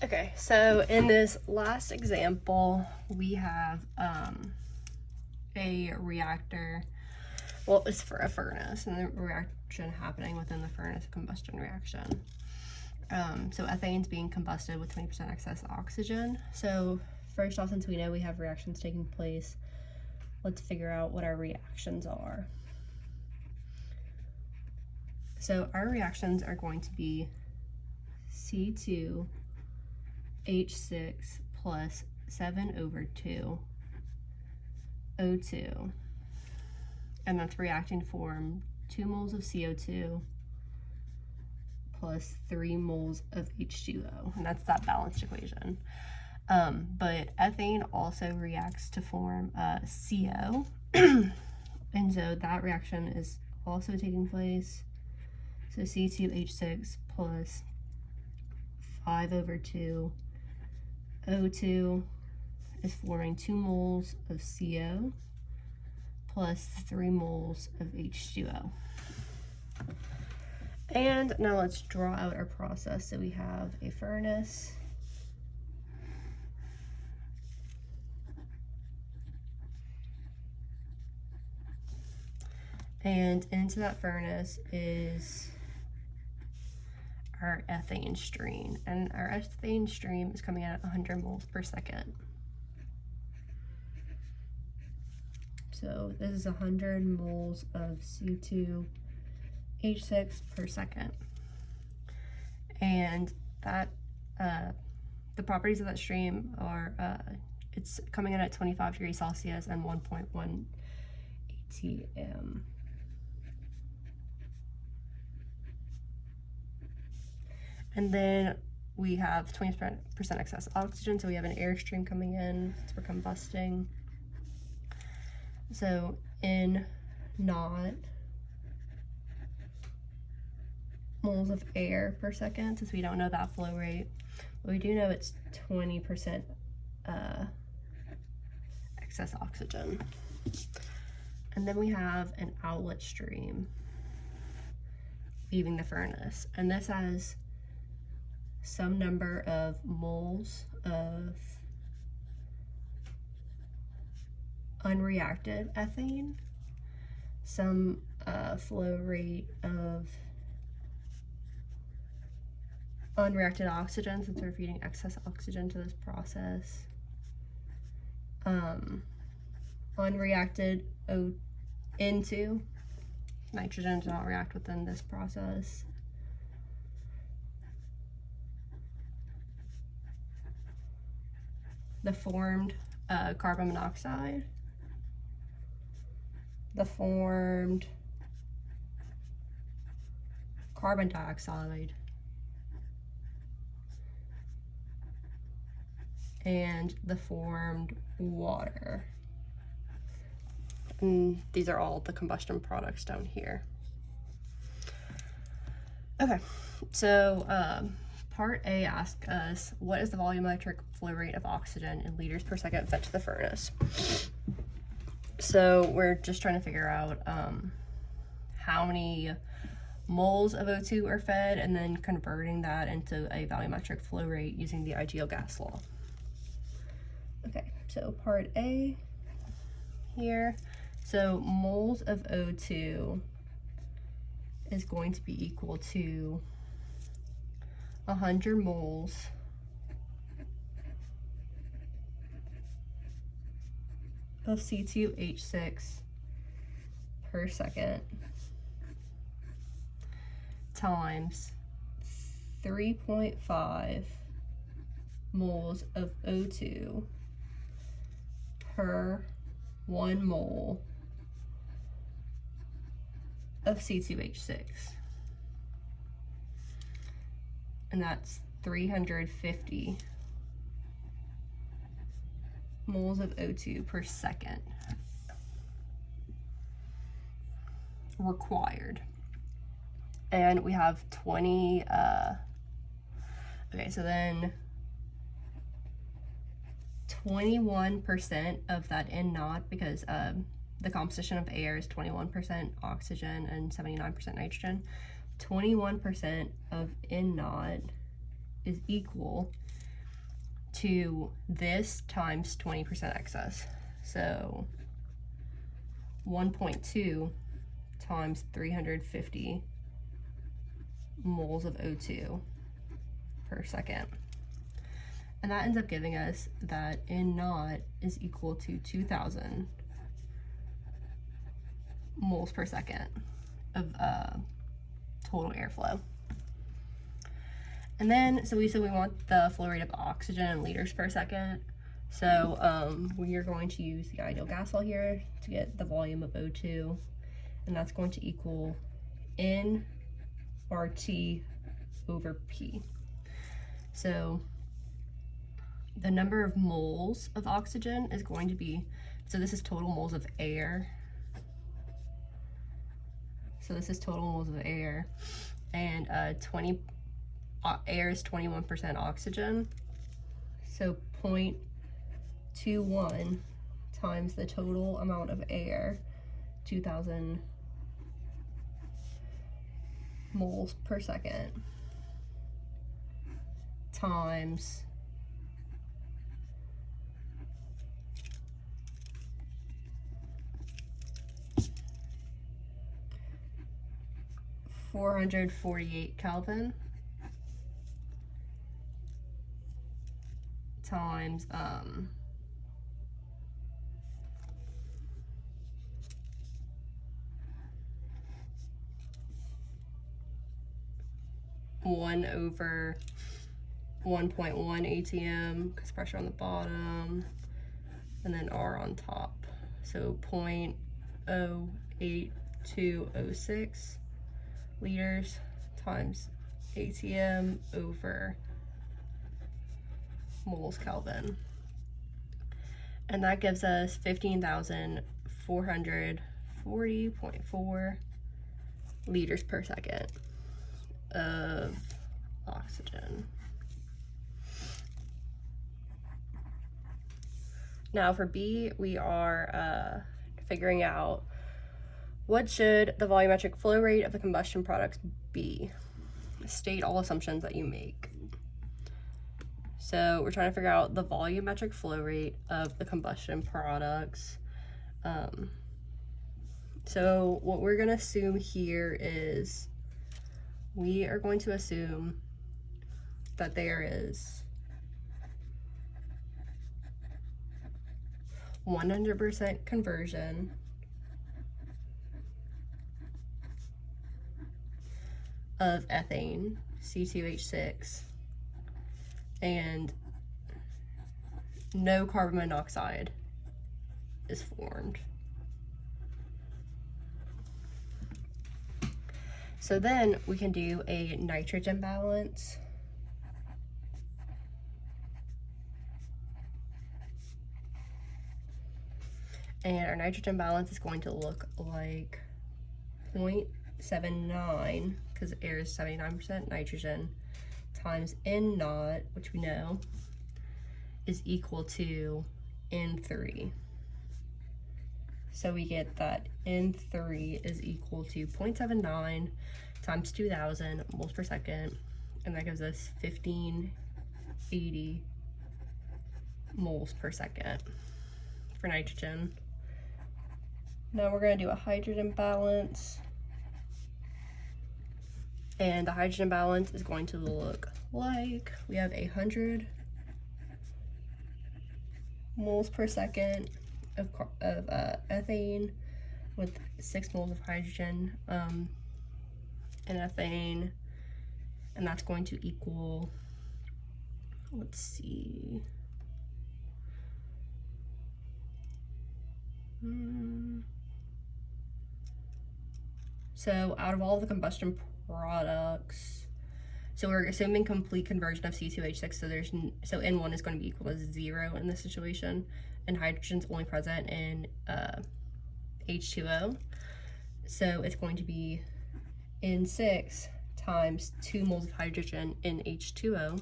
Okay, so in this last example, we have a reactor. Well, it's for a furnace, and the reaction happening within the furnace, a combustion reaction. So ethane's being combusted with 20% excess oxygen. So first off, since we know we have reactions taking place, let's figure out what our reactions are. So our reactions are going to be C2H6 plus 7/2 O2, and that's reacting to form 2 moles of CO2 plus 3 moles of H2O, and that's that balanced equation. But ethane also reacts to form CO, and so that reaction is also taking place. So C2H6 plus 5/2 O2 is forming 2 moles of CO plus 3 moles of H2O. And now let's draw out our process. So we have a furnace. And into that furnace is our ethane stream. And our ethane stream is coming out at 100 moles per second. So this is 100 moles of C2H6 per second. And that the properties of that stream are it's coming in at 25 degrees Celsius and 1.1 atm. And then we have 20% excess oxygen, so we have an air stream coming in since we're combusting. So in naught moles of air per second, since we don't know that flow rate, but we do know it's 20% excess oxygen. And then we have an outlet stream leaving the furnace, and this has some number of moles of unreacted ethane, some flow rate of unreacted oxygen, since we're feeding excess oxygen to this process, unreacted O2, nitrogen does not react within this process, the formed carbon monoxide, the formed carbon dioxide, and the formed water. And these are all the combustion products down here. Okay, so part A asks us, what is the volumetric flow rate of oxygen in liters per second fed to the furnace? So we're just trying to figure out how many moles of O2 are fed, and then converting that into a volumetric flow rate using the ideal gas law. Okay, so part A here. So moles of O2 is going to be equal to 100 moles of C2H6 per second times 3.5 moles of O2 per 1 mole of C2H6. And that's 350 moles of O2 per second required. And we have 20, okay, so then 21% of that in naught, because the composition of air is 21% oxygen and 79% nitrogen. 21% of N naught is equal to this times 20% excess. So 1.2 times 350 moles of O2 per second. And that ends up giving us that N naught is equal to 2,000 moles per second of total airflow. And then, so we said we want the flow rate of oxygen in liters per second. So we are going to use the ideal gas law here to get the volume of O2, and that's going to equal N RT over P. So the number of moles of oxygen is going to be, so this is total moles of air. So this is total moles of air, and air is 21% oxygen. So 0.21 times the total amount of air, 2,000 moles per second, times 448 Kelvin times 1 over 1.1 ATM, because pressure on the bottom, and then R on top. So 0.08206 liters times ATM over moles Kelvin. And that gives us 15,440.4 liters per second of oxygen. Now for B, we are figuring out what should the volumetric flow rate of the combustion products be. State all assumptions that you make. So we're trying to figure out the volumetric flow rate of the combustion products. So what we're going to assume here is we are going to assume that there is 100% conversion of ethane, C2H6, and no carbon monoxide is formed. So then we can do a nitrogen balance. And our nitrogen balance is going to look like 0.79, because air is 79% nitrogen, times N naught, which we know, is equal to N3. So we get that N3 is equal to 0.79 times 2,000 moles per second, and that gives us 1580 moles per second for nitrogen. Now we're going to do a hydrogen balance. And the hydrogen balance is going to look like we have 100 moles per second of ethane with 6 moles of hydrogen in ethane, and that's going to equal, let's see, so out of all the combustion products, so we're assuming complete conversion of C2H6, so N1 is going to be equal to 0 in this situation, and hydrogen's only present in H2O, so it's going to be N6 times 2 moles of hydrogen in H2O,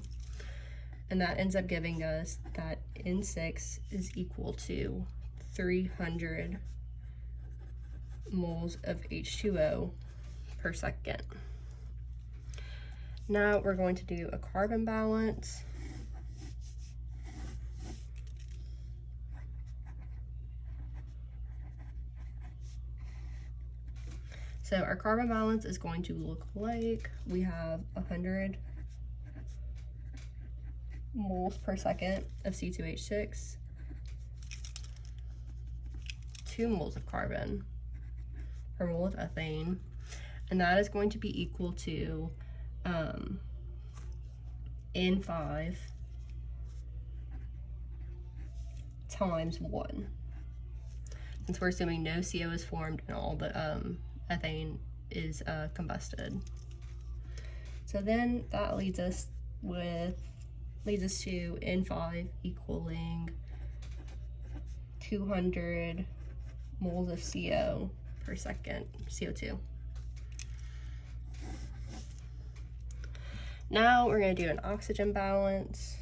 and that ends up giving us that N6 is equal to 300 moles of H2O per second. Now we're going to do a carbon balance. So our carbon balance is going to look like we have 100 moles per second of C2H6, 2 moles of carbon per mole of ethane, and that is going to be equal to N5 times 1. Since we're assuming no CO is formed and all the ethane is combusted. So then that leads us to N5 equaling 200 moles of CO per second, CO2. Now we're going to do an oxygen balance.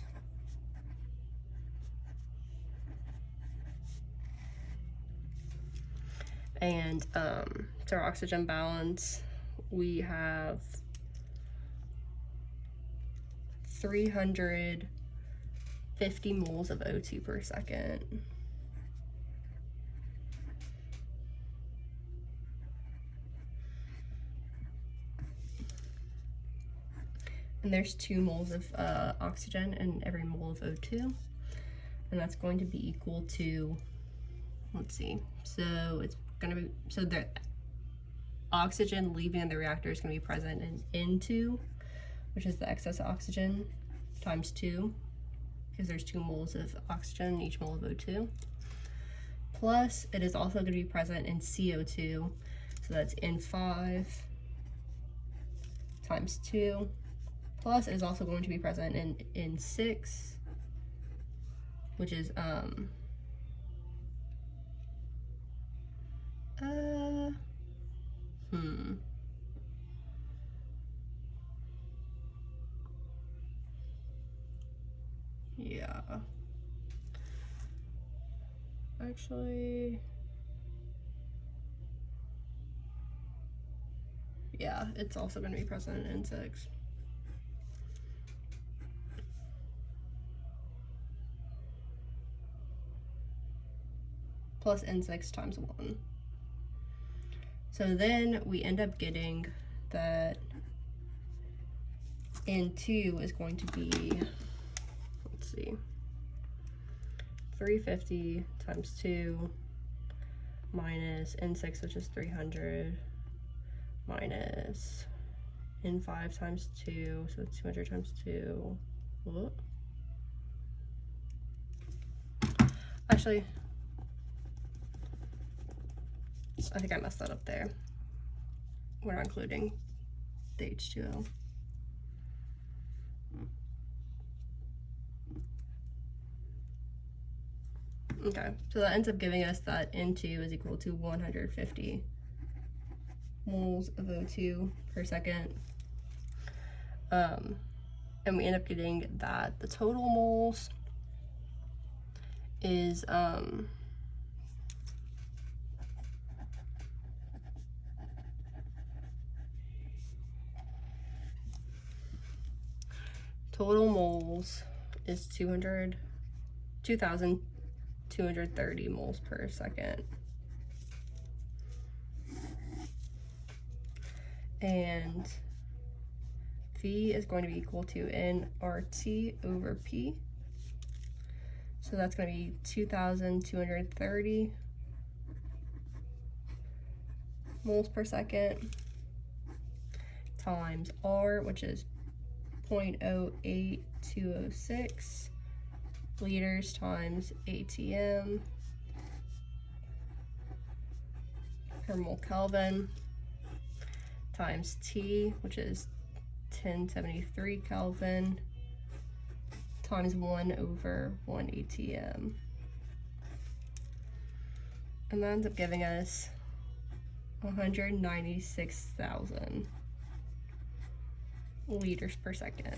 And to our oxygen balance, we have 350 moles of O2 per second. And there's 2 moles of oxygen in every mole of O2. And that's going to be equal to, let's see, so it's going to be, so the oxygen leaving the reactor is going to be present in N2, which is the excess oxygen, times 2, because there's 2 moles of oxygen in each mole of O2. Plus, it is also going to be present in CO2, so that's N5 times 2. Plus, it is also going to be present in N6, which is yeah. Actually, yeah, it's also going to be present in N6. Plus N6 times 1. So then we end up getting that N2 is going to be, let's see, 350 times 2 minus N6, which is 300, minus N5 times 2, so 200 times 2. Whoop. Actually, I think I messed that up there. We're not including the H2O. Okay, so that ends up giving us that N2 is equal to 150 moles of O2 per second. And we end up getting that the total moles is total moles is 2,230 moles per second. And V is going to be equal to nRT over P. So that's going to be 2,230 moles per second times R, which is 0.08206 liters times ATM per mole Kelvin times T, which is 1073 Kelvin times 1 over 1 ATM. And that ends up giving us 196,000 liters per second.